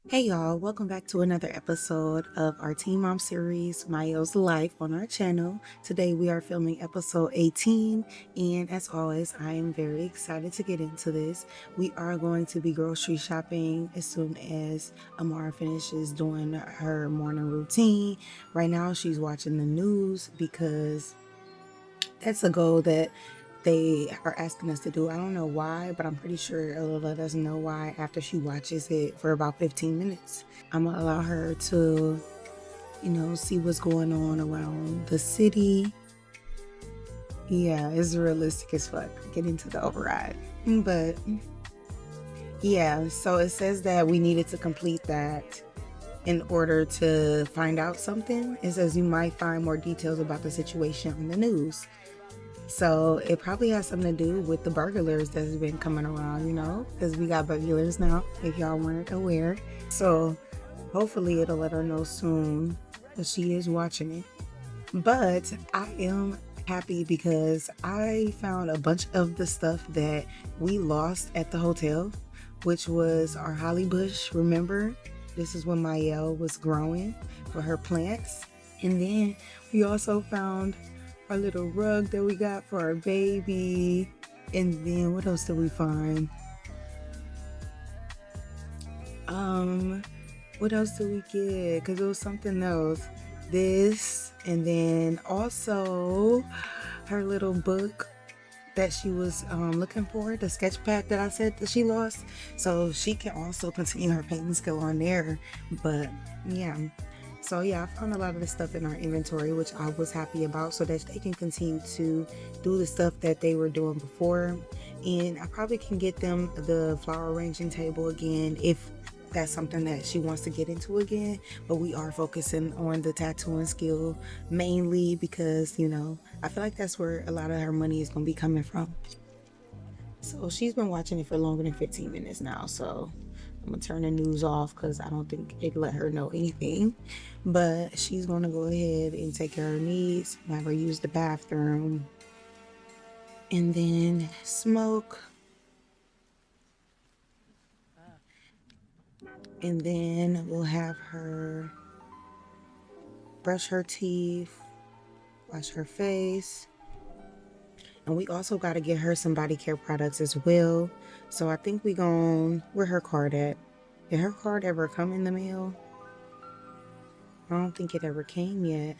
Hey y'all, welcome back to another episode of our Teen Mom series, Mielle's Life on our channel. Today we are filming episode 18, and as always, I am very excited to get into this. We are going to be grocery shopping as soon as Amara finishes doing her morning routine. Right now she's watching the news because that's a goal that they are asking us to do. I don't know why, but I'm pretty sure it'll let us know why after she watches it for about 15 minutes. I'm gonna allow her to, see what's going on around the city. Yeah, it's realistic as fuck. Get into the override. But yeah, so it says that we needed to complete that in order to find out something. It says you might find more details about the situation on the news. So it probably has something to do with the burglars that's been coming around, because we got burglars now, if y'all weren't aware. So hopefully it'll let her know soon that she is watching it. But I am happy because I found a bunch of the stuff that we lost at the hotel, which was our holly bush. Remember, this is when Mielle was growing for her plants. And then we also found our little rug that we got for our baby. And then what else did we find? What else did we get? Because it was something else. This, and then also her little book that she was looking for, the sketch pad that I said that she lost. So she can also continue her painting skill on there. But yeah. So yeah, I found a lot of the stuff in our inventory, which I was happy about, so that they can continue to do the stuff that they were doing before. And I probably can get them the flower arranging table again if that's something that she wants to get into again. But we are focusing on the tattooing skill mainly because, I feel like that's where a lot of her money is going to be coming from. So she's been watching it for longer than 15 minutes now. So I'm gonna turn the news off because I don't think it let her know anything. But she's gonna go ahead and take care of her needs, have her use the bathroom, and then smoke. And then we'll have her brush her teeth, wash her face. And we also got to get her some body care products as well. So I think where her card at? Did her card ever come in the mail? I don't think it ever came yet.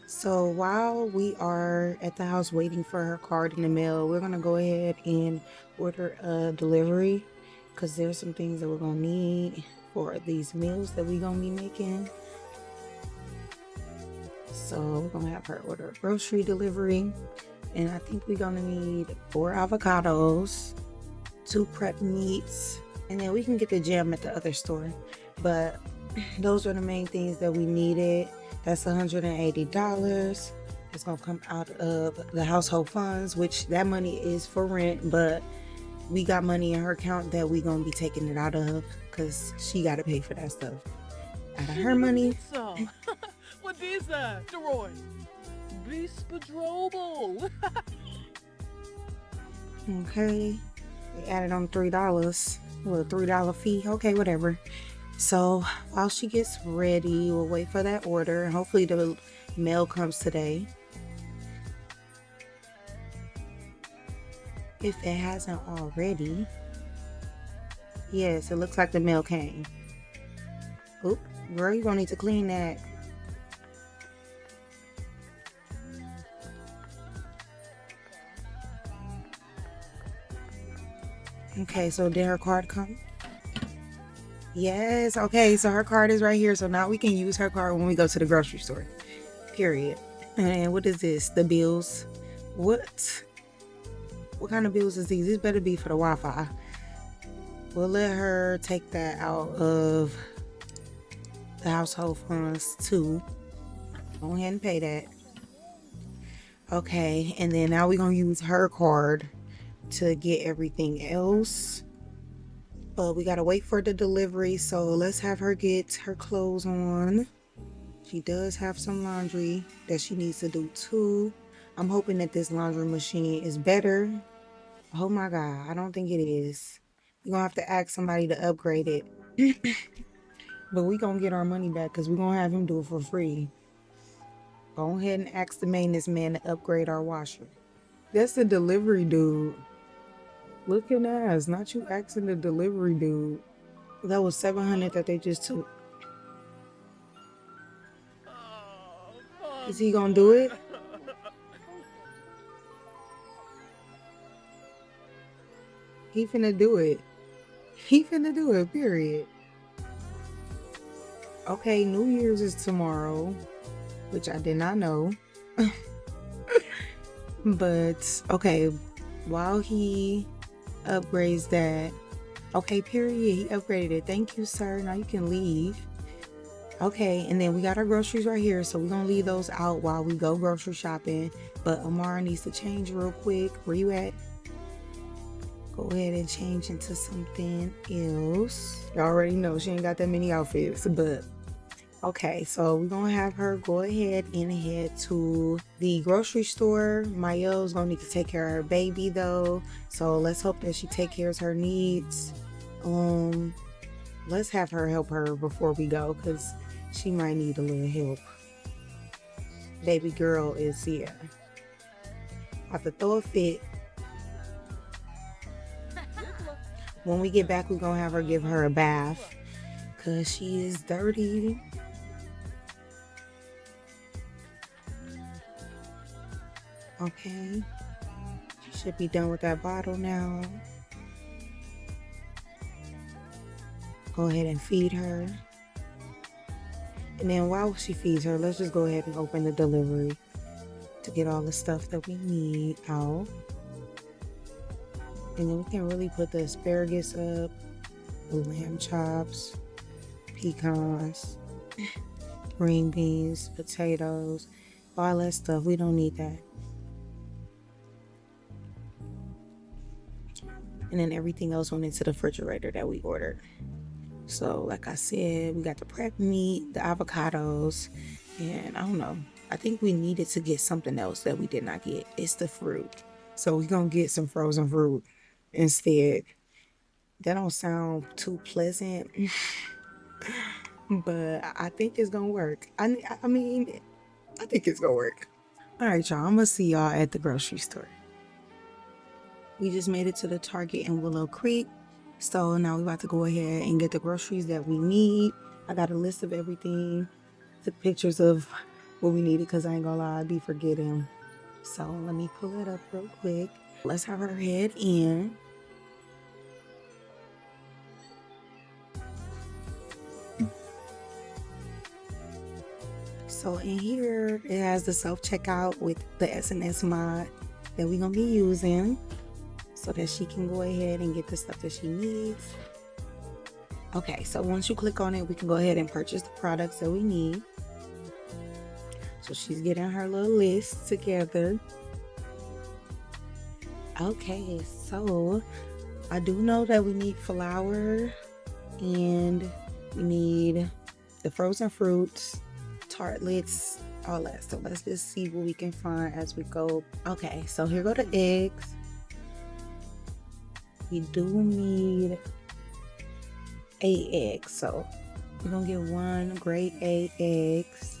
So while we are at the house waiting for her card in the mail, we're going to go ahead and order a delivery because there's some things that we're going to need for these meals that we're going to be making. So we're going to have her order a grocery delivery. And I think we're going to need 4 avocados, 2 prep meats, and then we can get the jam at the other store. But those are the main things that we needed. That's $180. It's gonna come out of the household funds, which that money is for rent, but we got money in her account that we gonna be taking it out of because she gotta pay for that stuff out of her money. What is that, Deroy? Beast Patrol. Okay, they added on $3. Well, $3 fee. Okay, whatever. So while she gets ready, we'll wait for that order. Hopefully the mail comes today. If it hasn't already. Yes, it looks like the mail came. Oop, girl, you're gonna need to clean that. Okay, so did her card come? Yes, okay, so her card is right here. So now we can use her card when we go to the grocery store. Period. And what is this? The bills. What kind of bills is these? This better be for the Wi-Fi. We'll let her take that out of the household funds too. Go ahead and pay that. Okay, and then now we're gonna use her card to get everything else. But we gotta wait for the delivery, so let's have her get her clothes on. She does have some laundry that she needs to do too. I'm hoping that this laundry machine is better. Oh my God, I don't think it is. You're gonna have to ask somebody to upgrade it. But we gonna get our money back because we gonna have him do it for free. Go ahead and ask the maintenance man to upgrade our washer. That's the delivery dude. Looking ass, not you asking the delivery dude. That was 700 that they just took. Oh, Is fun he gonna do boy. it? He finna do it. He finna do it, period. Okay, New Year's is tomorrow, which I did not know. But okay, while he upgrades that, okay, period, he upgraded it. Thank you, sir. Now you can leave. Okay, and then we got our groceries right here, so we're gonna leave those out while we go grocery shopping. But Amara needs to change real quick. Where you at? Go ahead and change into something else. You already know she ain't got that many outfits, but okay, so we're gonna have her go ahead and head to the grocery store. Mielle's gonna need to take care of her baby though, so let's hope that she take care of her needs. Let's have her help her before we go because she might need a little help. Baby girl is here. Have to throw a fit. When we get back, we're gonna have her give her a bath because she is dirty. Okay, she should be done with that bottle now. Go ahead and feed her. And then while she feeds her, let's just go ahead and open the delivery to get all the stuff that we need out. And then we can really put the asparagus up, the lamb chops, pecans, green beans, potatoes, all that stuff. We don't need that. And then everything else went into the refrigerator that we ordered. So like I said, we got the prep meat, the avocados, and I don't know. I think we needed to get something else that we did not get. It's the fruit. So we're gonna get some frozen fruit instead. That don't sound too pleasant, but I think it's gonna work. I mean, I think it's gonna work. All right, y'all. I'm gonna see y'all at the grocery store. We just made it to the Target in Willow Creek. So now we're about to go ahead and get the groceries that we need. I got a list of everything. Took pictures of what we needed because I ain't gonna lie, I'd be forgetting. So let me pull it up real quick. Let's have her head in. So in here, it has the self-checkout with the SNS mod that we're gonna be using so that she can go ahead and get the stuff that she needs. Okay, so once you click on it, we can go ahead and purchase the products that we need. So she's getting her little list together. Okay, so I do know that we need flour and we need the frozen fruits, tartlets, all that. So let's just see what we can find as we go. Okay, so here go the eggs. We do need 8 eggs, so we're gonna get 1 grade A eggs,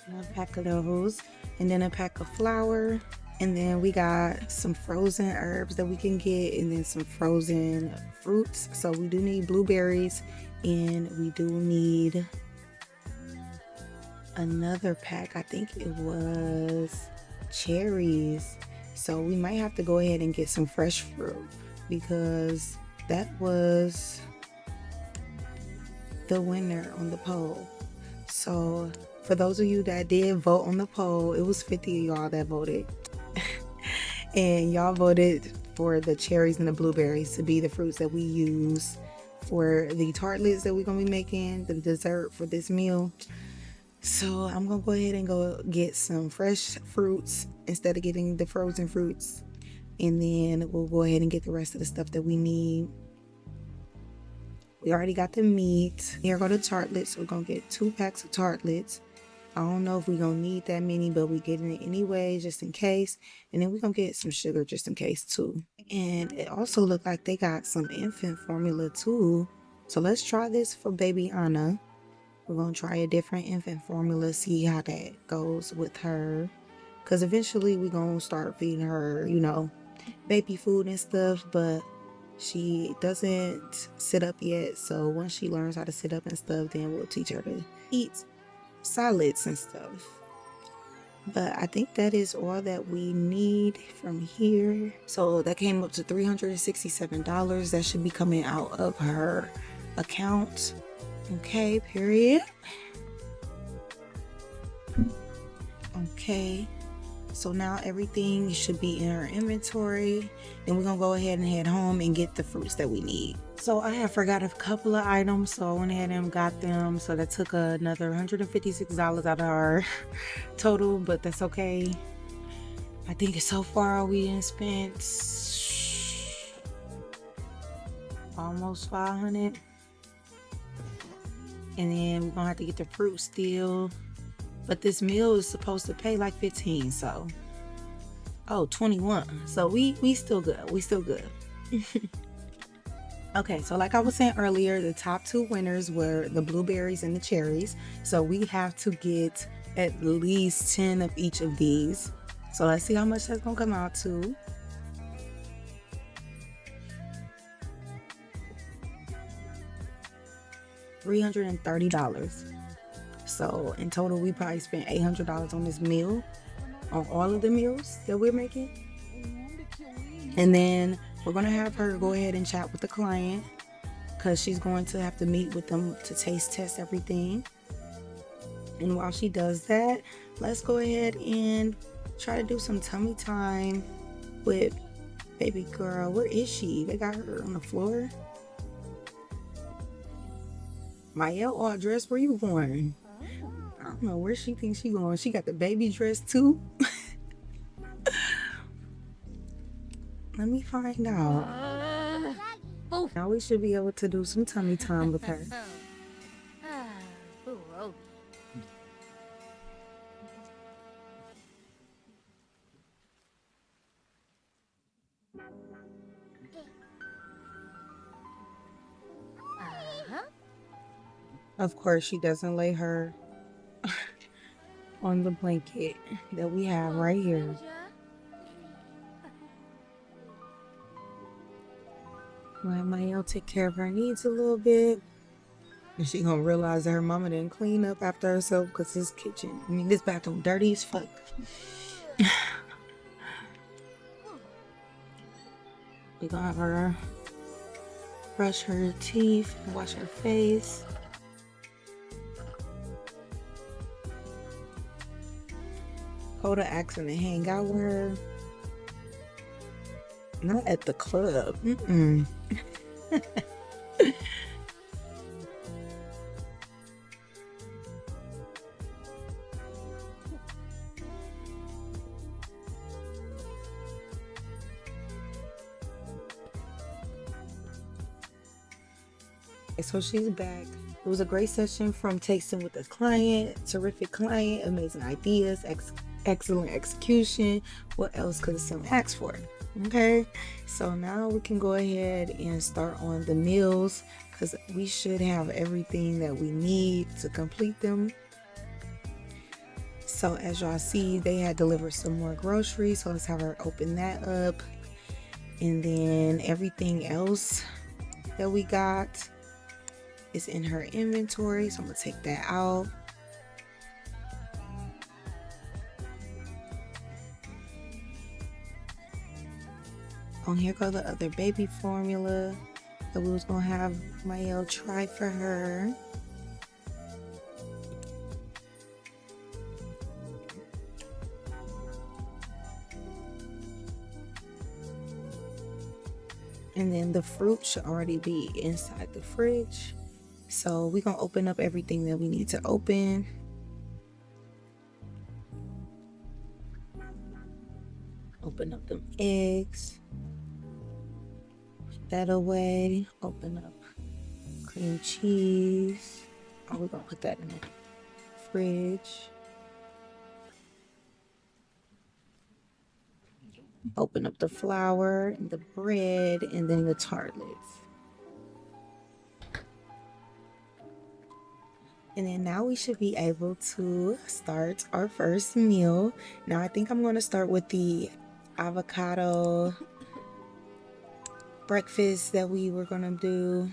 and a pack of those, and then a pack of flour, and then we got some frozen herbs that we can get, and then some frozen fruits. So we do need blueberries, and we do need another pack. I think it was cherries. So we might have to go ahead and get some fresh fruit because that was the winner on the poll. So for those of you that did vote on the poll, it was 50 of y'all that voted. And y'all voted for the cherries and the blueberries to be the fruits that we use for the tartlets that we're gonna be making, the dessert for this meal. So I'm gonna go ahead and go get some fresh fruits instead of getting the frozen fruits. And then we'll go ahead and get the rest of the stuff that we need. We already got the meat. Here go the tartlets. We're gonna get 2 packs of tartlets. I don't know if we're gonna need that many, but we're getting it anyway, just in case. And then we're gonna get some sugar just in case too. And it also looked like they got some infant formula too. So let's try this for baby Anna. We're gonna try a different infant formula, see how that goes with her. Cause eventually we're gonna start feeding her, baby food and stuff, but she doesn't sit up yet. So once she learns how to sit up and stuff, then we'll teach her to eat solids and stuff. But I think that is all that we need from here. So that came up to $367. That should be coming out of her account. Okay, period. Okay, so now everything should be in our inventory. Then we're gonna go ahead and head home and get the fruits that we need. So I have forgot a couple of items, so I went ahead and got them. So that took another $156 out of our total, but that's okay. I think so far we done spent almost 500. And then we're gonna have to get the fruit still. But this meal is supposed to pay like 15, so 21. So we still good. We still good. Okay, so like I was saying earlier, the top two winners were the blueberries and the cherries. So we have to get at least 10 of each of these. So let's see how much that's gonna come out to. $330. So in total, we probably spent $800 on this meal, on all of the meals that we're making. And then we're gonna have her go ahead and chat with the client because she's going to have to meet with them to taste test everything. And while she does that, let's go ahead and try to do some tummy time with baby girl. Where is she? They got her on the floor. Mielle, all dressed. Where you going? I don't know where she thinks she going. She got the baby dress too. Let me find out. Now we should be able to do some tummy time with her. Of course, she doesn't lay her on the blanket that we have right here. Let Mielle take care of her needs a little bit. And she gonna realize that her mama didn't clean up after herself because this bathroom dirty as fuck. We gonna have her brush her teeth, wash her face. Hoda asking to hang out with her. Not at the club. So she's back. It was a great session from tasting with the client. Terrific client, amazing ideas, excellent execution. What else could someone ask for? Okay, so now we can go ahead and start on the meals because we should have everything that we need to complete them. So as y'all see, they had delivered some more groceries, so let's have her open that up. And then everything else that we got is in her inventory, so I'm gonna take that out. Oh, here go the other baby formula that we was gonna have Mielle try for her. And then the fruit should already be inside the fridge. So we're gonna open up everything that we need to open. Open up them eggs. Put that away. Open up cream cheese. Oh, we're gonna put that in the fridge. Open up the flour and the bread and then the tartlets. And then now we should be able to start our first meal. Now I think I'm going to start with the avocado breakfast that we were going to do,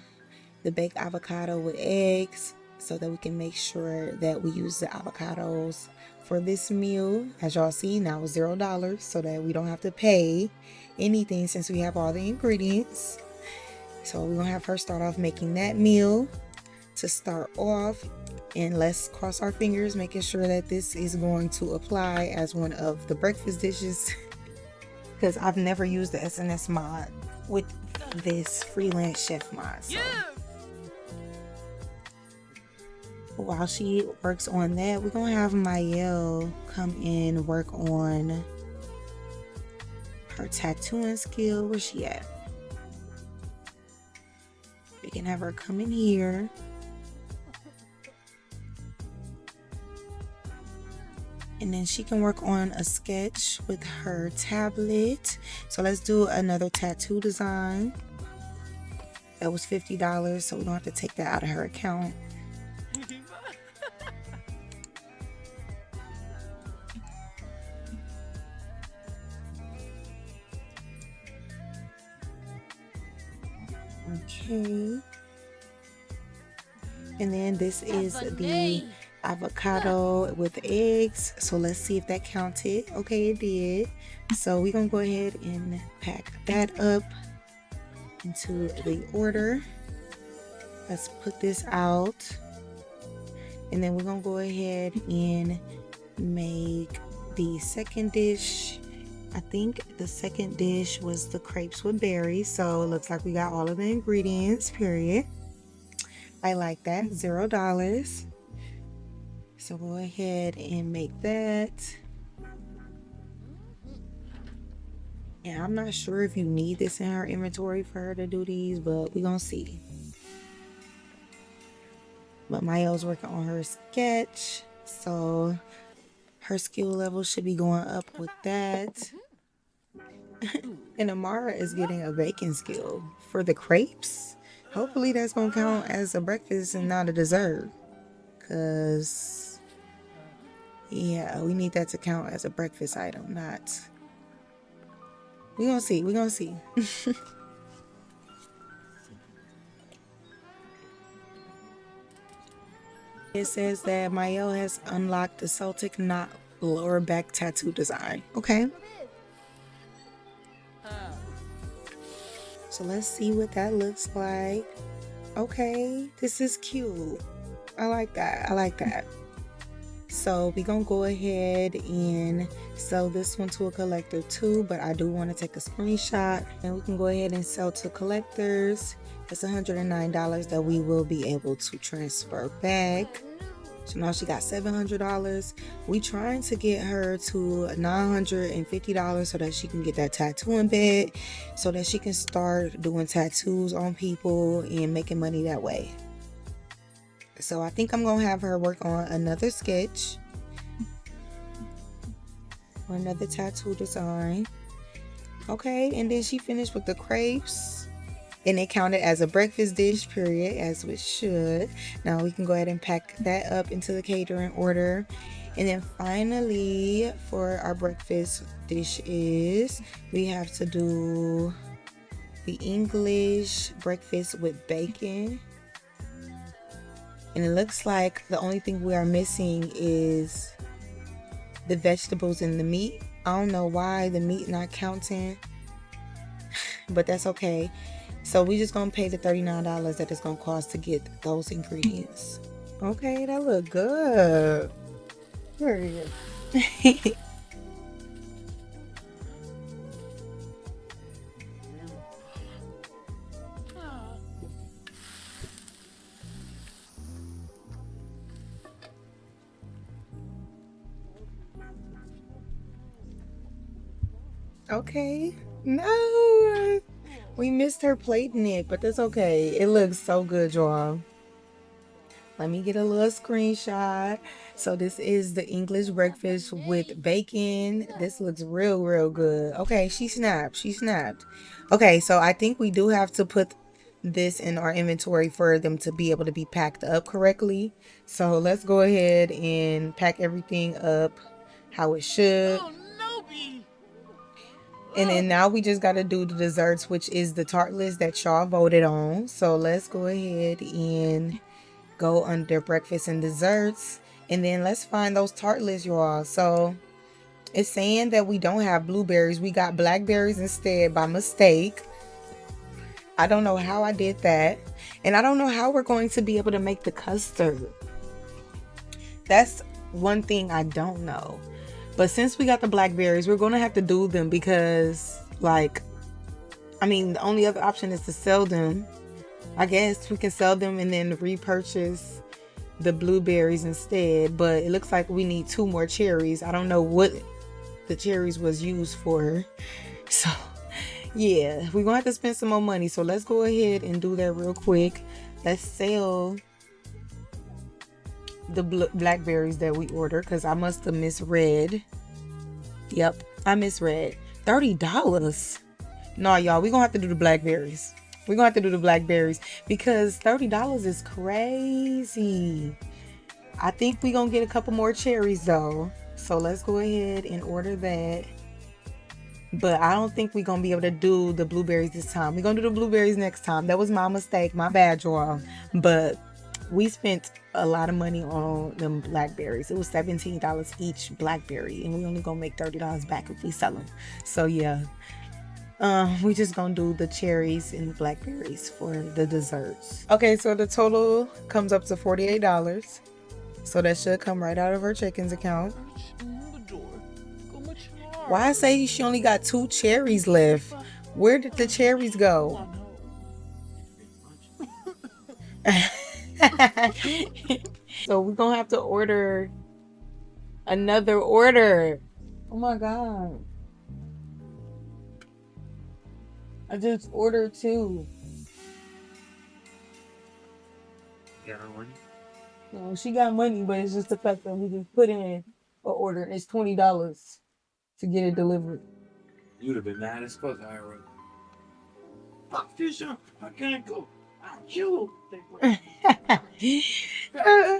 the baked avocado with eggs, so that we can make sure that we use the avocados for this meal. As y'all see, now it's $0, so that we don't have to pay anything since we have all the ingredients. So we're gonna have her start off making that meal to start off, and let's cross our fingers making sure that this is going to apply as one of the breakfast dishes because I've never used the SNS mod with this freelance chef mod. So while she works on that, we're gonna have Mielle come in work on her tattooing skill. Where's she at? We can have her come in here. And then she can work on a sketch with her tablet. So let's do another tattoo design. That was $50, so we don't have to take that out of her account. Okay. And then this is the avocado with eggs. So let's see if that counted. Okay, it did. So we're gonna go ahead and pack that up into the order. Let's put this out. And then we're gonna go ahead and make the second dish. I think the second dish was the crepes with berries. So it looks like we got all of the ingredients, period. I like that, $0. So go ahead and make that. And I'm not sure if you need this in her inventory for her to do these, but we're gonna see. But Mielle's working on her sketch, so her skill level should be going up with that. And Amara is getting a baking skill for the crepes. Hopefully that's gonna count as a breakfast and not a dessert. Cause yeah, we need that to count as a breakfast item, not. We're gonna see, we're gonna see. It says that Mielle has unlocked the Celtic knot lower back tattoo design. Okay. So let's see what that looks like. Okay, this is cute. I like that. I like that. So we're gonna go ahead and sell this one to a collector too, but I do want to take a screenshot and we can go ahead and sell to collectors. It's $109 that we will be able to transfer back. So now she got $700. We trying to get her to $950 so that she can get that tattooing bed, so that she can start doing tattoos on people and making money that way. So I think I'm gonna have her work on another sketch or another tattoo design. Okay, and then she finished with the crepes. And it counted as a breakfast dish, period, as it should. Now we can go ahead and pack that up into the catering order. And then finally, for our breakfast dishes, we have to do the English breakfast with bacon. And it looks like the only thing we are missing is the vegetables and the meat. I don't know why the meat not counting, but that's okay. So we just gonna pay the $39 that it's gonna cost to get those ingredients. Okay, that look good. Very good. Okay. No. We missed her plating it, but that's okay. It looks so good, y'all. Let me get a little screenshot. So this is the English breakfast with bacon. This looks real good. Okay, she snapped. She snapped. Okay, so I think we do have to put this in our inventory for them to be able to be packed up correctly. So let's go ahead and pack everything up how it should. Oh no, B. And then now we just got to do the desserts, which is the tart list that y'all voted on. So let's go ahead and go under breakfast and desserts. And then let's find those tart lists, y'all. So it's saying that we don't have blueberries. We got blackberries instead by mistake. I don't know how I did that. And I don't know how we're going to be able to make the custard. That's one thing I don't know. But since we got the blackberries, we're going to have to do them because, like, I mean, the only other option is to sell them. I guess we can sell them and then repurchase the blueberries instead. But it looks like we need 2 more cherries. I don't know what the cherries was used for. So, yeah, we're going to have to spend some more money. So let's go ahead and do that real quick. Let's sell the blackberries that we ordered because I must have misread. Yep, I misread. $30. No, y'all, we're gonna have to do the blackberries. We're gonna have to do the blackberries because $30 is crazy. I think we're gonna get a couple more cherries though. So let's go ahead and order that. But I don't think we're gonna be able to do the blueberries this time. We're gonna do the blueberries next time. That was my mistake, my bad, y'all. But we spent a lot of money on them blackberries. It was $17 each blackberry, and we only gonna make $30 back if we sell them. So yeah, we just gonna do the cherries and the blackberries for the desserts. Okay, so the total comes up to $48. So that should come right out of her chickens account. Why I say she only got 2 cherries left? Where did the cherries go? So we're gonna have to order another order. Oh my god. I just ordered 2. Got her money? No, she got money, but it's just the fact that we just put in an order. It's $20 to get it delivered. You'd have been mad as fuck, Ira. Fuck Fisher, I can't go. I'll kill him.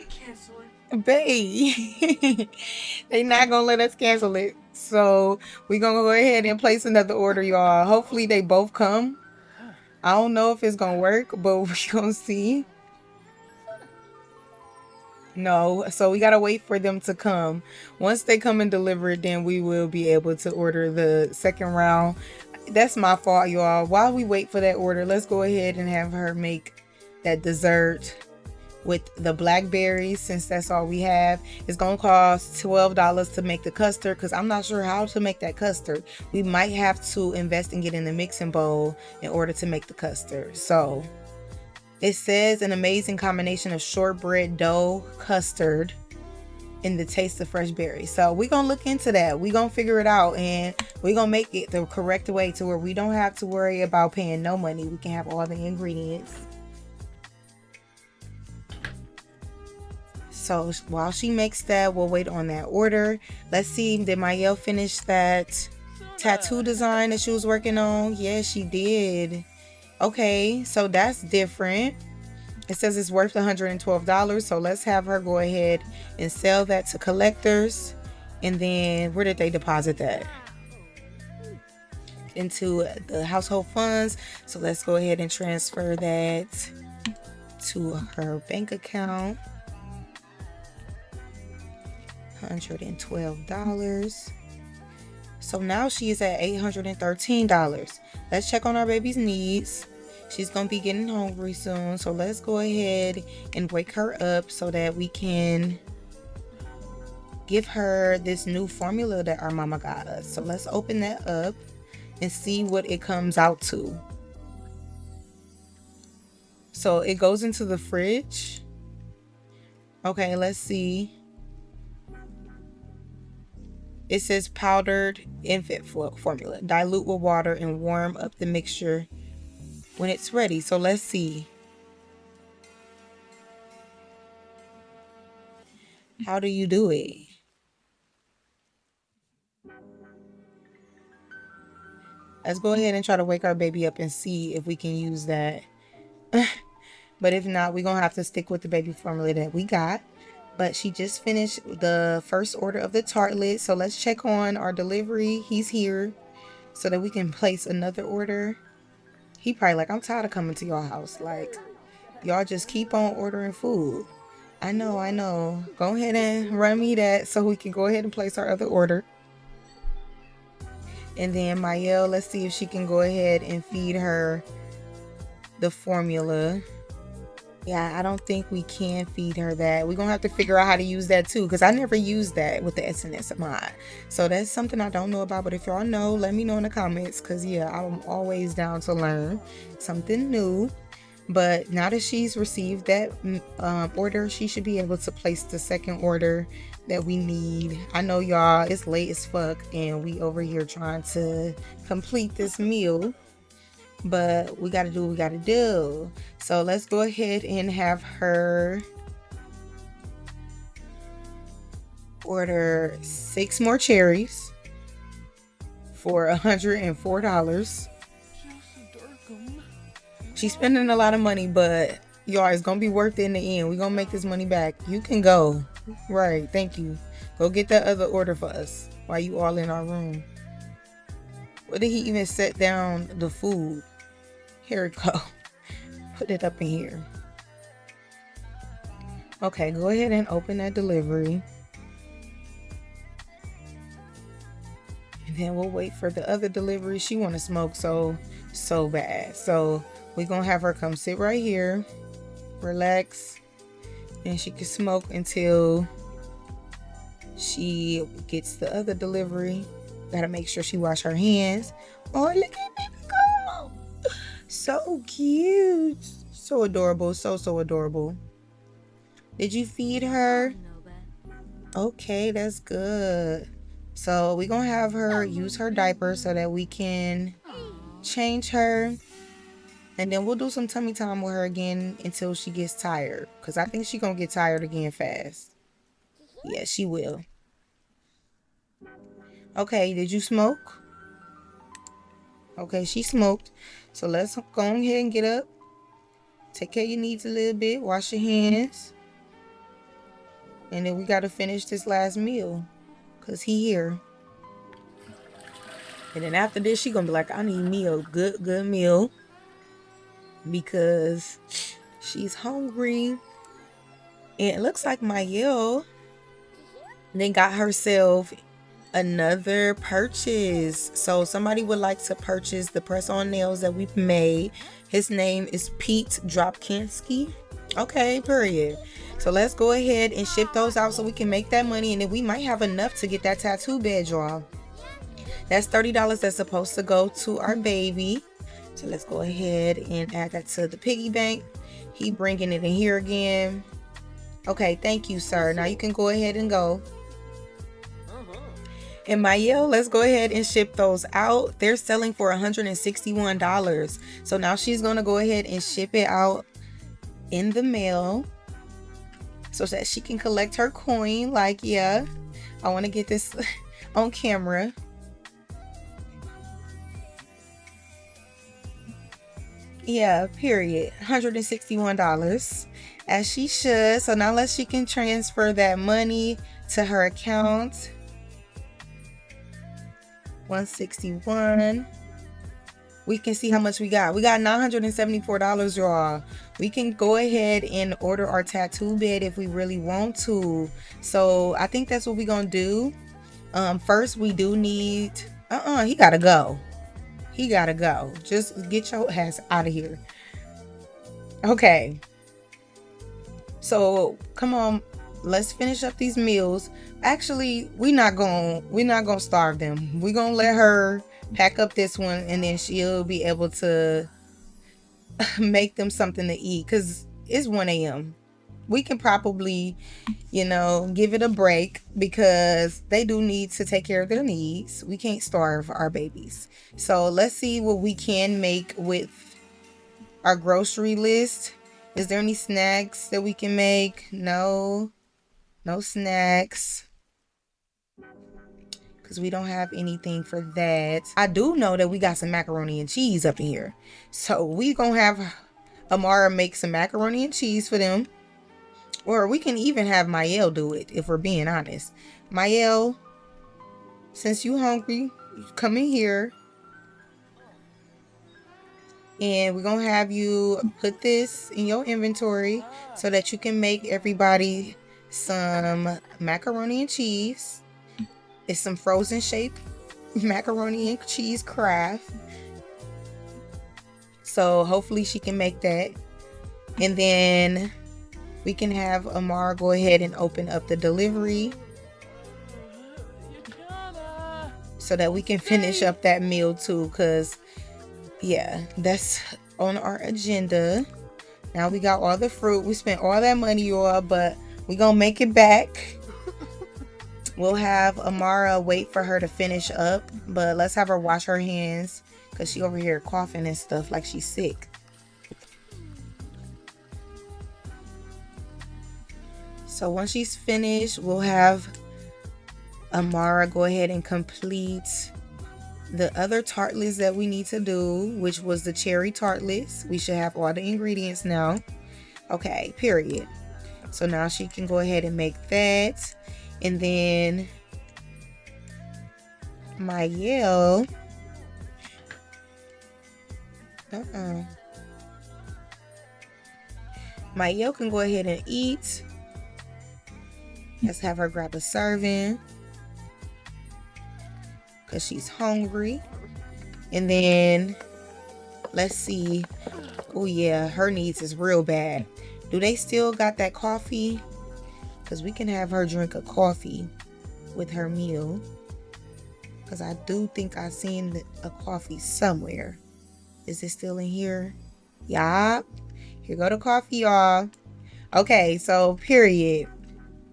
Cancel it. Babe, they not gonna let us cancel it. So we're gonna go ahead and place another order, y'all. Hopefully they both come. I don't know if it's gonna work, but we're gonna see. No, so we gotta wait for them to come. Once they come and deliver it, then we will be able to order the second round. That's my fault, y'all. While we wait for that order, let's go ahead and have her make that dessert with the blackberries, since that's all we have. It's gonna cost $12 to make the custard because I'm not sure how to make that custard. We might have to invest in getting the mixing bowl in order to make the custard. So it says an amazing combination of shortbread dough custard and the taste of fresh berries. So we're gonna look into that. We're gonna figure it out, and we're gonna make it the correct way to where we don't have to worry about paying no money. We can have all the ingredients. So while she makes that, we'll wait on that order. Let's see, did Mielle finish that tattoo design that she was working on? Yeah, she did. Okay, so that's different. It says it's worth $112. So let's have her go ahead and sell that to collectors. And then where did they deposit that? Into the household funds. So let's go ahead and transfer that to her bank account. $112. So now she is at $813. Let's check on our baby's needs. She's gonna be getting hungry soon, so let's go ahead and wake her up so that we can give her this new formula that our mama got us. So let's open that up and see what it comes out to. So it goes into the fridge. Okay, let's see. It says powdered infant formula. Dilute with water and warm up the mixture when it's ready. So let's see. How do you do it? Let's go ahead and try to wake our baby up and see if we can use that. But if not, we're gonna have to stick with the baby formula that we got. But she just finished the first order of the tartlet. So let's check on our delivery. He's here so that we can place another order. He probably like, I'm tired of coming to your house. Like, y'all just keep on ordering food. I know, I know. Go ahead and run me that so we can go ahead and place our other order. And then Mielle, let's see if she can go ahead and feed her the formula. Yeah, I don't think we can feed her that. We're gonna have to figure out how to use that too, because I never used that with the SNS mod. So that's something I don't know about. But if y'all know, let me know in the comments, because yeah, I'm always down to learn something new. But now that she's received that order, she should be able to place the second order that we need. I know y'all, it's late as fuck and we over here trying to complete this meal, but we gotta do what we gotta do. So let's go ahead and have her order 6 more cherries for $104. She's spending a lot of money, but y'all, it's gonna be worth it in the end. We're gonna make this money back. You can go. Right, thank you. Go get that other order for us while you all in our room. What did he even set down the food? Here we go. Put it up in here. Okay, go ahead and open that delivery. And then we'll wait for the other delivery. She want to smoke so bad. So we're going to have her come sit right here, relax, and she can smoke until she gets the other delivery. Gotta make sure she wash her hands. Oh, look at baby girl. So cute. So adorable. So adorable. Did you feed her? Okay, that's good. So we're gonna have her use her diaper so that we can change her. And then we'll do some tummy time with her again until she gets tired. Because I think she's gonna get tired again fast. Yeah, she will. Okay, did you smoke? Okay, she smoked. So let's go ahead and get up. Take care of your needs a little bit. Wash your hands. And then we got to finish this last meal. Because he here. And then after this, she going to be like, I need me a good meal. Because she's hungry. And it looks like Mielle then got herself another purchase. So somebody would like to purchase the press-on nails that we've made. His name is Pete Dropkinski. Okay, period. So let's go ahead and ship those out so we can make that money, and then we might have enough to get that tattoo bed, y'all. That's $30 that's supposed to go to our baby. So let's go ahead and add that to the piggy bank. He bringing it in here again. Okay, thank you, sir. Now you can go ahead and go. And Mielle, let's go ahead and ship those out. They're selling for $161. So now she's going to go ahead and ship it out in the mail so that she can collect her coin. Like, yeah, I want to get this on camera. Yeah, period. $161, as she should. So now she can transfer that money to her account. 161. We can see how much we got. We got $974, y'all. We can go ahead and order our tattoo bed if we really want to. So I think that's what we're gonna do. First we do need he gotta go. He gotta go. Just get your ass out of here. Okay. So come on, let's finish up these meals. Actually, we're not gonna starve them. We're gonna let her pack up this one, and then she'll be able to make them something to eat, because it's 1 a.m. We can probably, give it a break, because they do need to take care of their needs. We can't starve our babies. So let's see what we can make with our grocery list. Is there any snacks that we can make? No snacks, because we don't have anything for that. I do know that we got some macaroni and cheese up in here, so we gonna have Amara make some macaroni and cheese for them. Or we can even have Mielle do it, if we're being honest. Mielle, since you hungry, come in here. And we're going to have you put this in your inventory so that you can make everybody some macaroni and cheese. It's some frozen shaped macaroni and cheese craft. So hopefully she can make that. And then we can have Amara go ahead and open up the delivery so that we can finish up that meal too, because yeah, that's on our agenda. Now we got all the fruit. We spent all that money, y'all, but we gonna make it back. We'll have Amara wait for her to finish up, but let's have her wash her hands because she over here coughing and stuff like she's sick. So once she's finished, we'll have Amara go ahead and complete the other tartlets that we need to do, which was the cherry tartlets. We should have all the ingredients now. Okay, period. So now she can go ahead and make that. And then Mielle. Mielle can go ahead and eat. Let's have her grab a serving because she's hungry. And then let's see. Oh yeah, her needs is real bad. Do they still got that coffee? Because we can have her drink a coffee with her meal. Because I do think I seen a coffee somewhere. Is it still in here? Yup. Here go the coffee, y'all. Okay, so period.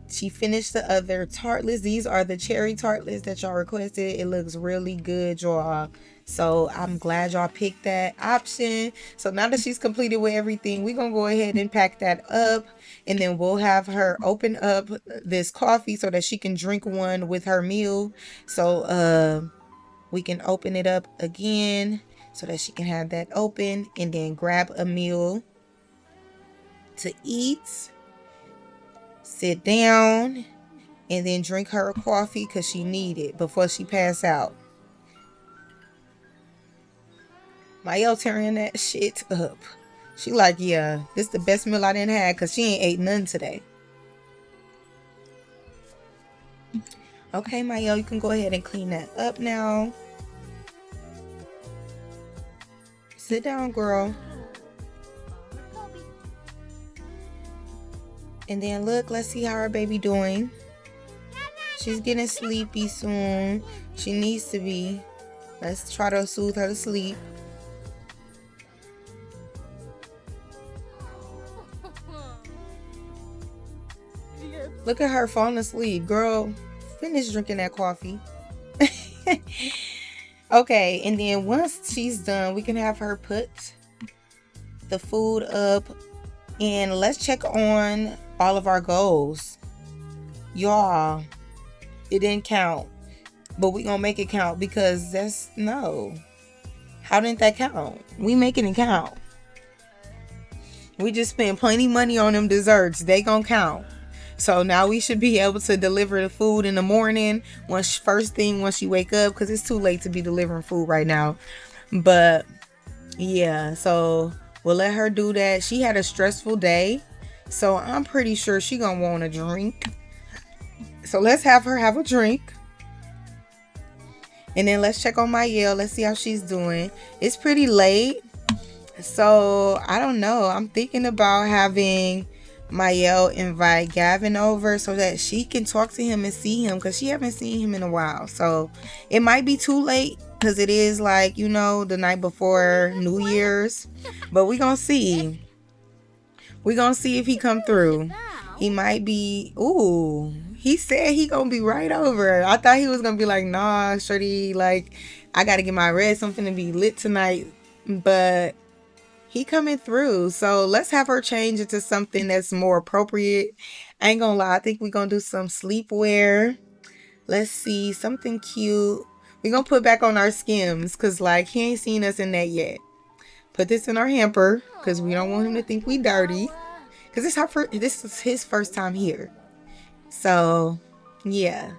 She finished the other tartlets. These are the cherry tartlets that y'all requested. It looks really good, y'all. So I'm glad y'all picked that option. So now that she's completed with everything, we're going to go ahead and pack that up. And then we'll have her open up this coffee so that she can drink one with her meal. So we can open it up again so that she can have that open. And then grab a meal to eat. Sit down and then drink her coffee because she need it before she pass out. Mielle tearing that shit up. She like, yeah, this is the best meal I didn't have because she ain't ate none today. Okay, Mielle, you can go ahead and clean that up now. Sit down, girl. And then look, let's see how our baby doing. She's getting sleepy soon. She needs to be. Let's try to soothe her to sleep. Look at her falling asleep. Girl, finish drinking that coffee. Okay, and then once she's done, we can have her put the food up. And let's check on all of our goals. Y'all, it didn't count. But we gonna make it count because that's no. How didn't that count? We making it count. We just spent plenty money on them desserts. They gonna count. So now we should be able to deliver the food in the morning first thing once you wake up, because it's too late to be delivering food right now. But yeah, so we'll let her do that. She had a stressful day, so I'm pretty sure she gonna want a drink. So let's have her have a drink. And then let's check on Mielle. Let's see how she's doing. It's pretty late, so I don't know. I'm thinking about having Mielle invite Gavin over so that she can talk to him and see him, because she haven't seen him in a while. So it might be too late because it is like, you know, the night before New Year's. But we gonna see. We gonna see if he come through. He might be. Ooh, he said he gonna be right over. I thought he was gonna be like, nah, shorty, like I gotta get my red something to be lit tonight. But he coming through. So let's have her change it to something that's more appropriate. I ain't gonna lie, I think we're gonna do some sleepwear. Let's see, something cute. We're gonna put back on our Skims because like he ain't seen us in that yet. put this in our hamper because we don't want him to think we dirty. Because this is his first time here. So, yeah.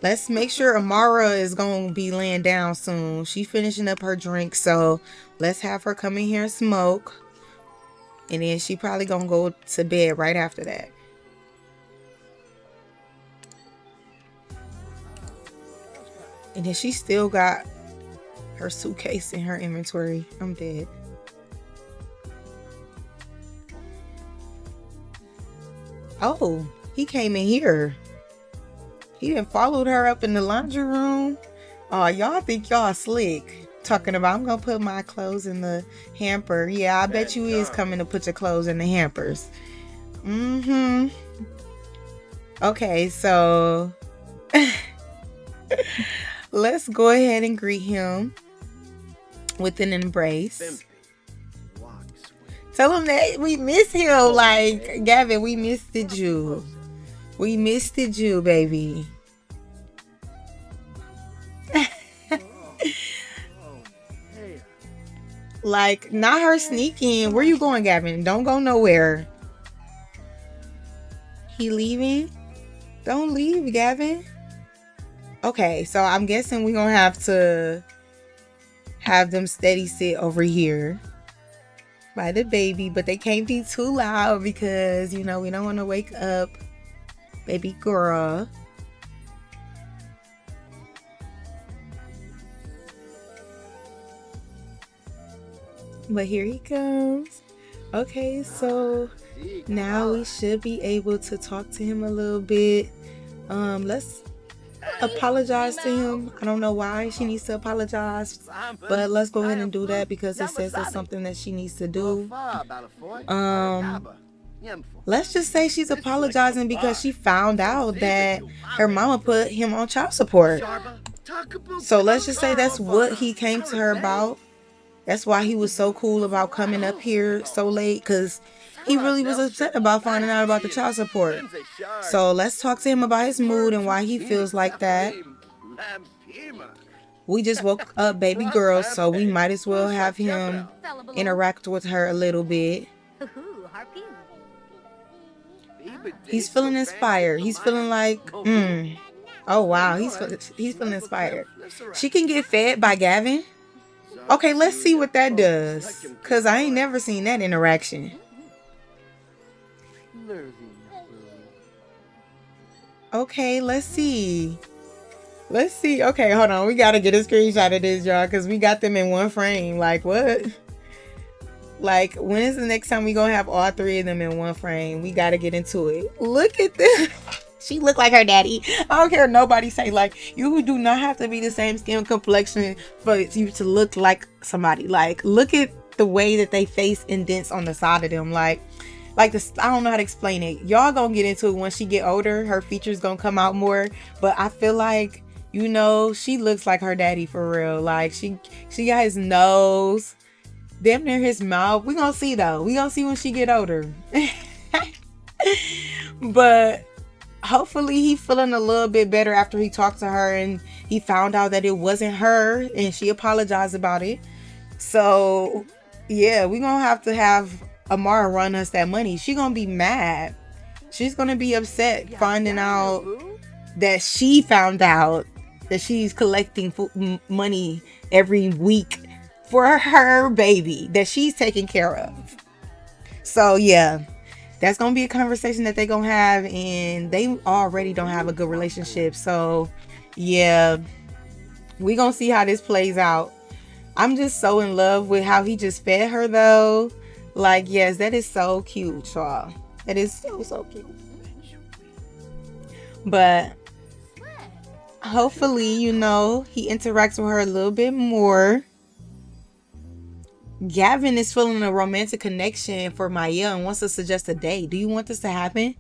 Let's make sure Amara is going to be laying down soon. She's finishing up her drink, so let's have her come in here and smoke. And then she probably going to go to bed right after that. And then she still got her suitcase in her inventory. I'm dead. Oh, he came in here. He done followed her up in the laundry room. Oh, y'all think y'all slick. Talking about, I'm going to put my clothes in the hamper. Yeah, I bet you is coming to put your clothes in the hampers. Mm-hmm. Okay, so let's go ahead and greet him with an embrace. Tell him that we miss him. Like, Gavin, we missed you. We missed you, baby. Like, not her sneaking. Where you going, Gavin? Don't go nowhere. He leaving? Don't leave, Gavin. Okay, so I'm guessing we're going to have them steady sit over here by the baby, but they can't be too loud because, you know, we don't want to wake up baby girl. But here he comes. Okay, so now we should be able to talk to him a little bit. Let's apologize to him. I don't know why she needs to apologize, but let's go ahead and do that because it says it's something that she needs to do. Let's just say she's apologizing because she found out that her mama put him on child support. So let's just say that's what he came to her about. That's why he was so cool about coming up here so late, because he really was upset about finding out about the child support. So let's talk to him about his mood and why he feels like that. We just woke up baby girl, so we might as well have him interact with her a little bit. He's feeling inspired. He's feeling like, oh wow, he's feeling inspired. She can get fed by Gavin. Okay, let's see what that does, because I ain't never seen that interaction. Okay, let's see. Let's see. Okay, hold on. We got to get a screenshot of this, y'all, because we got them in one frame. Like, what? Like, when is the next time we gonna have all three of them in one frame? We got to get into it. Look at this. She look like her daddy. I don't care nobody say, like, you do not have to be the same skin complexion for you to look like somebody. Like, look at the way that they face indents on the side of them. Like this, I don't know how to explain it. Y'all gonna get into it when she get older. Her features gonna come out more. But I feel like, you know, she looks like her daddy for real. Like, she got his nose, damn near his mouth. We gonna see though. We gonna see when she get older. But hopefully he feeling a little bit better after he talked to her and he found out that it wasn't her and she apologized about it. So yeah, we gonna have Amara run us that money. She gonna be mad. She's gonna be upset finding out that she found out that she's collecting money every week for her baby that she's taking care of. So yeah, that's going to be a conversation that they're going to have, and they already don't have a good relationship. So, yeah, we going to see how this plays out. I'm just so in love with how he just fed her, though. Like, yes, that is so cute, y'all. That is so cute. But hopefully, you know, he interacts with her a little bit more. Gavin is feeling a romantic connection for Mielle and wants to suggest a date. Do you want this to happen?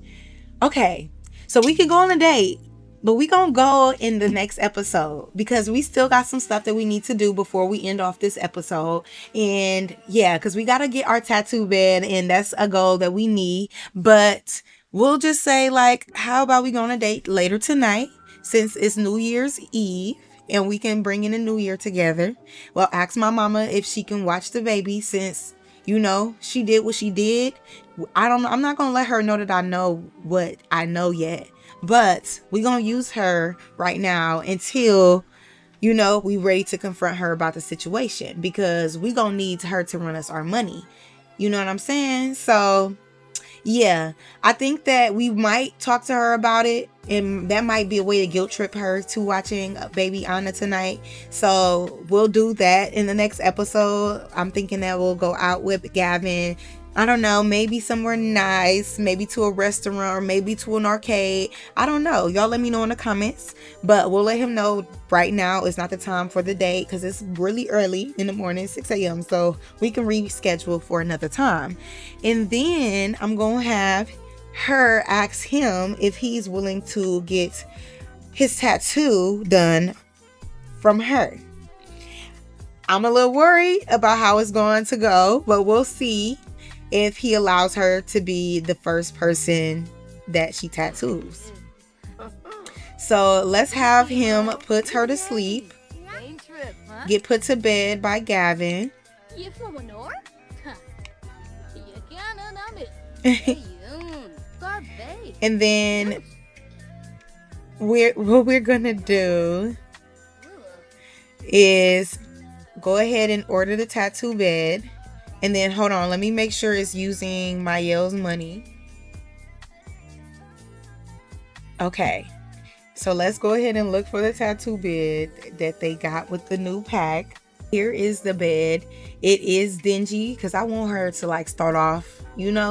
Okay, so we can go on a date, but we gonna go in the next episode because we still got some stuff that we need to do before we end off this episode. And yeah, because we gotta get our tattoo bed, and that's a goal that we need. But we'll just say, like, how about we go on a date later tonight since it's New Year's Eve? and we can bring in the new year together. Well, ask my mama if she can watch the baby since, she did what she did. I don't know. I'm not going to let her know that I know what I know yet. But we're going to use her right now until, we ready to confront her about the situation, because we going to need her to run us our money. You know what I'm saying? So yeah, I think that we might talk to her about it, and that might be a way to guilt trip her to watching Baby Anna tonight. So we'll do that in the next episode. I'm thinking that we'll go out with Gavin. I don't know, maybe somewhere nice, maybe to a restaurant or maybe to an arcade. I don't know. Y'all let me know in the comments. But we'll let him know right now it's not the time for the date because it's really early in the morning, 6 a.m. So we can reschedule for another time. And then I'm going to have her ask him if he's willing to get his tattoo done from her. I'm a little worried about how it's going to go, but we'll see if he allows her to be the first person that she tattoos. So let's have him put her to sleep, get put to bed by Gavin. And then what we're gonna do is go ahead and order the tattoo bed. And then hold on, let me make sure it's using Mielle's money. Okay, so let's go ahead and look for the tattoo bed that they got with the new pack. Here is the bed. It is dingy because I want her to start off,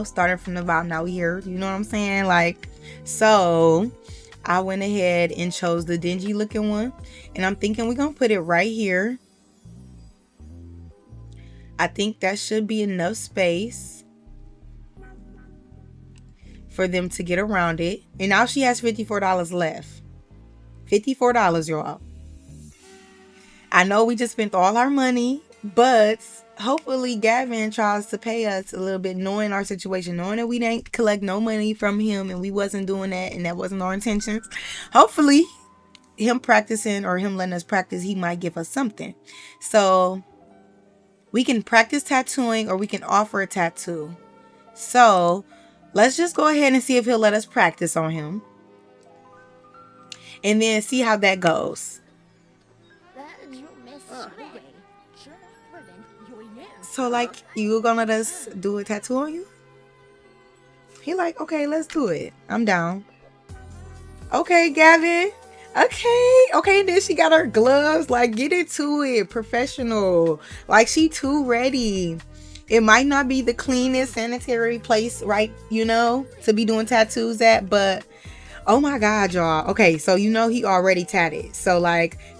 starting from the bottom. Now we here, you know what I'm saying? So I went ahead and chose the dingy looking one, and I'm thinking we're gonna put it right here. I think that should be enough space for them to get around it. And now she has $54 left. $54, y'all. I know we just spent all our money, but hopefully Gavin tries to pay us a little bit, knowing our situation, knowing that we didn't collect no money from him and we wasn't doing that and that wasn't our intentions. Hopefully him practicing or him letting us practice, he might give us something. So we can practice tattooing or we can offer a tattoo. So let's just go ahead and see if he'll let us practice on him. And then see how that goes. So you gonna let us do a tattoo on you? He okay, let's do it. I'm down. Okay, Gavin. Okay, and then she got her gloves. Get into it. Professional. She too ready. It might not be the cleanest sanitary place, right, to be doing tattoos at, but oh my God, y'all. Okay, so he already tatted. So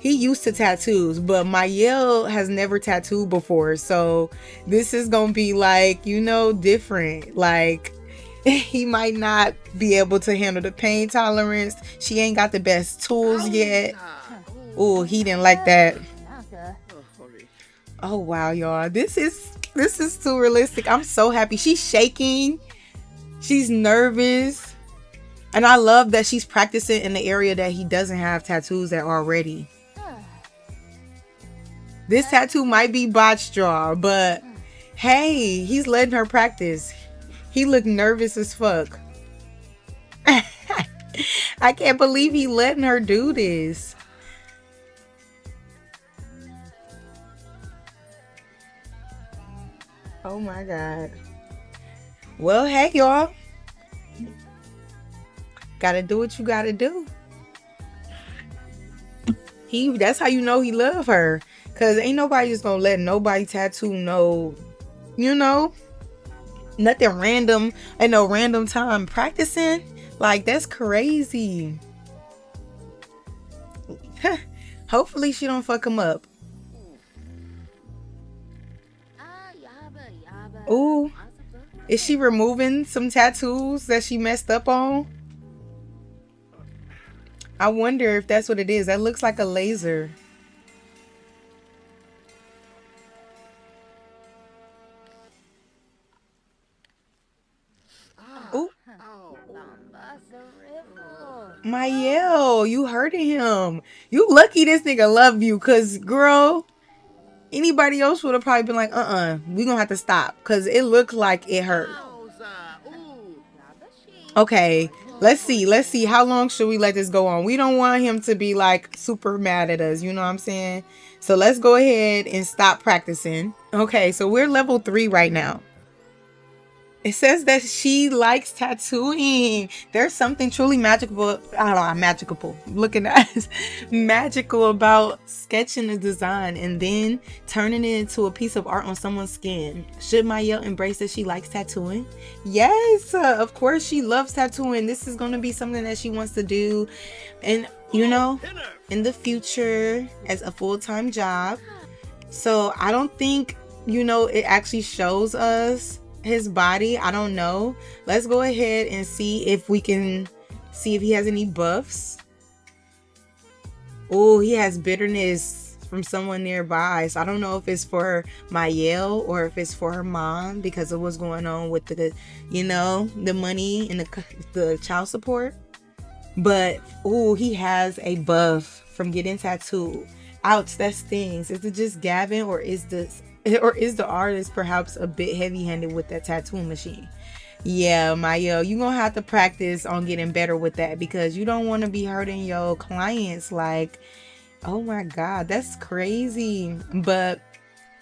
he used to tattoos, but Mielle has never tattooed before. So this is gonna be different. He might not be able to handle the pain tolerance. She ain't got the best tools yet. Oh, he didn't like that. Oh wow, y'all. This is too realistic. I'm so happy. She's shaking. She's nervous. And I love that she's practicing in the area that he doesn't have tattoos at already. This tattoo might be botched, y'all, but hey, he's letting her practice. He looked nervous as fuck. I can't believe he letting her do this. Oh my God. Well, hey, y'all. Gotta do what you gotta do. That's how you know he love her. Cause ain't nobody just gonna let nobody tattoo nothing random at no random time practicing. That's crazy. Hopefully she don't fuck him up. Ooh, is she removing some tattoos that she messed up on? I wonder if that's what it is. That looks like a laser. Ooh. Mielle, you hurting him. You lucky this nigga love you, cause girl, anybody else would have probably been like, we gonna have to stop, cause it looked like it hurt. Okay, let's see. How long should we let this go on? We don't want him to be like super mad at us, you know what I'm saying? So let's go ahead and stop practicing. Okay, so we're level 3 right now. It says that she likes tattooing. There's something truly magical. I don't know, magical. Looking at magical about sketching a design and then turning it into a piece of art on someone's skin. Should Mielle embrace that she likes tattooing? Yes, of course she loves tattooing. This is going to be something that she wants to do, and you know, in the future as a full-time job. So I don't think, you know, it actually shows us his body. I don't know. Let's go ahead and see if we can see if he has any buffs. Oh, he has bitterness from someone nearby. So I don't know if it's for Mielle or if it's for her mom because of what's going on with the, you know, the money and the child support. But oh, he has a buff from getting tattooed. Ouch, that stings. Is it just Gavin or is the artist perhaps a bit heavy-handed with that tattoo machine? Yeah, Mielle, you're gonna have to practice on getting better with that because you don't want to be hurting your clients. Like, oh my god, that's crazy. But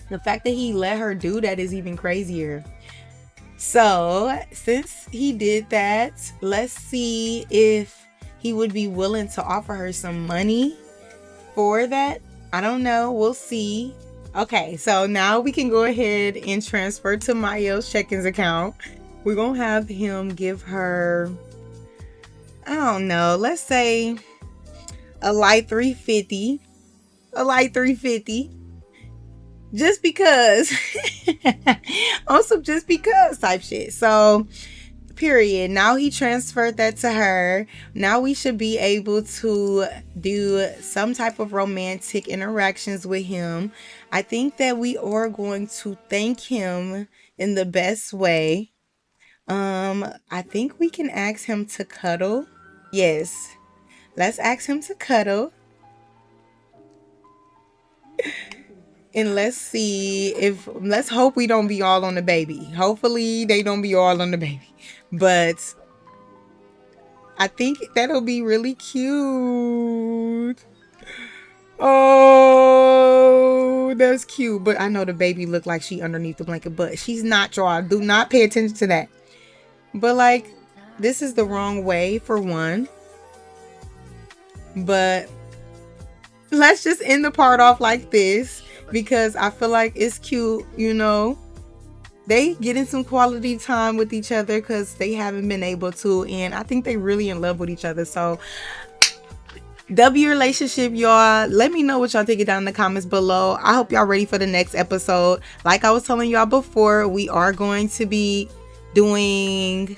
the fact that he let her do that is even crazier. So since he did that, let's see if he would be willing to offer her some money for that. I don't know, we'll see. Okay, so now we can go ahead and transfer to Mielle's check-ins account. We're gonna have him give her, I don't know, let's say a light 350. A light 350. Just because. On some just because type shit. So, period. Now he transferred that to her. Now we should be able to do some type of romantic interactions with him. I think that we are going to thank him in the best way. I think we can ask him to cuddle. Yes. Let's ask him to cuddle. And let's hope we don't be all on the baby. Hopefully they don't be all on the baby. But I think that'll be really cute. Oh, that's cute. But I know the baby looked like she underneath the blanket, but she's not, y'all. Do not pay attention to that. But like, this is the wrong way for one. But let's just end the part off like this because I feel like it's cute, you know. They getting some quality time with each other because they haven't been able to, and I think they really in love with each other. So W relationship, y'all. Let me know what y'all think down in the comments below. I hope y'all ready for the next episode. Like I was telling y'all before, we are going to be doing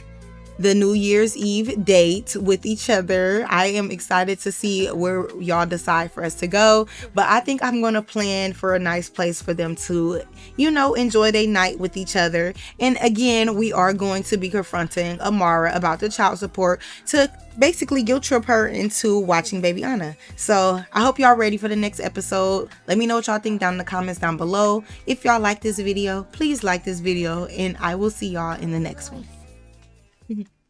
the New Year's Eve date with each other. I am excited to see where y'all decide for us to go, but I think I'm going to plan for a nice place for them to, you know, enjoy their night with each other. And again, we are going to be confronting Amara about the child support to basically guilt trip her into watching Baby Anna. So I hope y'all ready for the next episode. Let me know what y'all think down in the comments down below. If y'all like this video, please like this video, and I will see y'all in the next one.